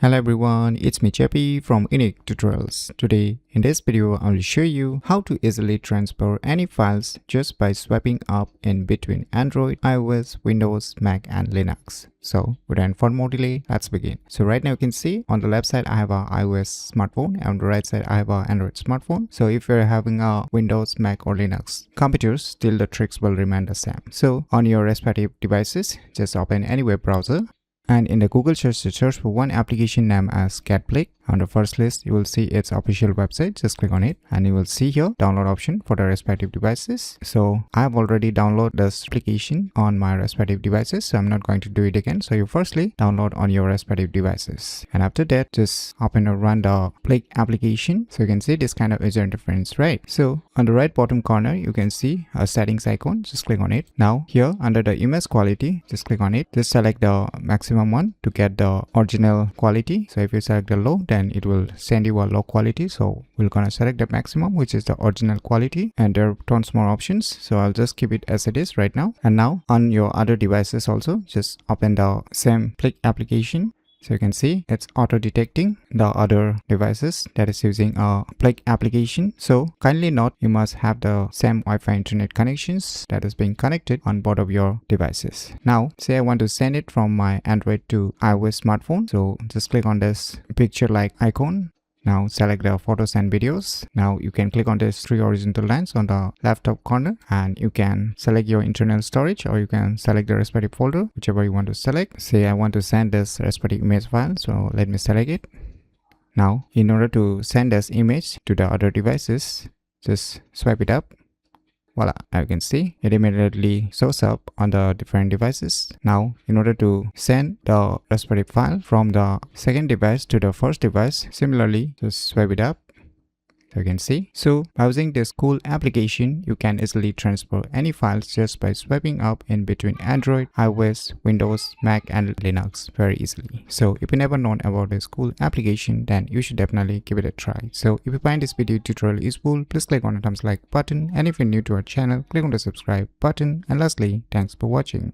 Hello everyone, it's me JP from UniqueTutorials. Today in this video I will show you how to easily transfer any files just by swiping up in between Android, iOS, Windows, Mac and Linux. So without further more delay, let's begin. So right now you can see on the left side I have a iOS smartphone and on the right side I have a Android smartphone. So if you're having a Windows, Mac or Linux computers, still the tricks will remain the same. So on your respective devices, just open any web browser. And in the Google search for one application named as CatPlick. On the first list, you will see its official website. Just click on it and you will see here download option for the respective devices. So I have already downloaded this application on my respective devices. So I'm not going to do it again. So you firstly download on your respective devices. And after that, just open or run the Plick application. So you can see this kind of user interface, right? So on the right bottom corner, you can see a settings icon. Just click on it. Now here under the image quality, just click on it. Just select the maximum one to get the original quality. So if you select the low, then it will send you a low quality. So we're gonna select the maximum, which is the original quality, and there are tons more options. So I'll just keep it as it is right now. And now on your other devices also, just open the same Plick application. So you can see it's auto detecting the other devices that is using a Plick application. So kindly note, you must have the same Wi-Fi internet connections that is being connected on both of your devices. Now say I want to send it from my Android to iOS smartphone. So just click on this picture like icon. Now select the photos and videos. Now you can click on these three horizontal lines on the left top corner and you can select your internal storage, or you can select the respective folder, whichever you want to select. Say I want to send this respective image file, so let me select it. Now in order to send this image to the other devices, just swipe it up. Voila, as you can see, it immediately shows up on the different devices. Now, in order to send the respective file from the second device to the first device, similarly, just swipe it up. So you can see. So by using this cool application, you can easily transfer any files just by swiping up in between Android, iOS, Windows, Mac and Linux very easily. So if you never known about this cool application, then you should definitely give it a try. So if you find this video tutorial useful, please click on the thumbs like button, and if you're new to our channel, click on the subscribe button, and lastly, thanks for watching.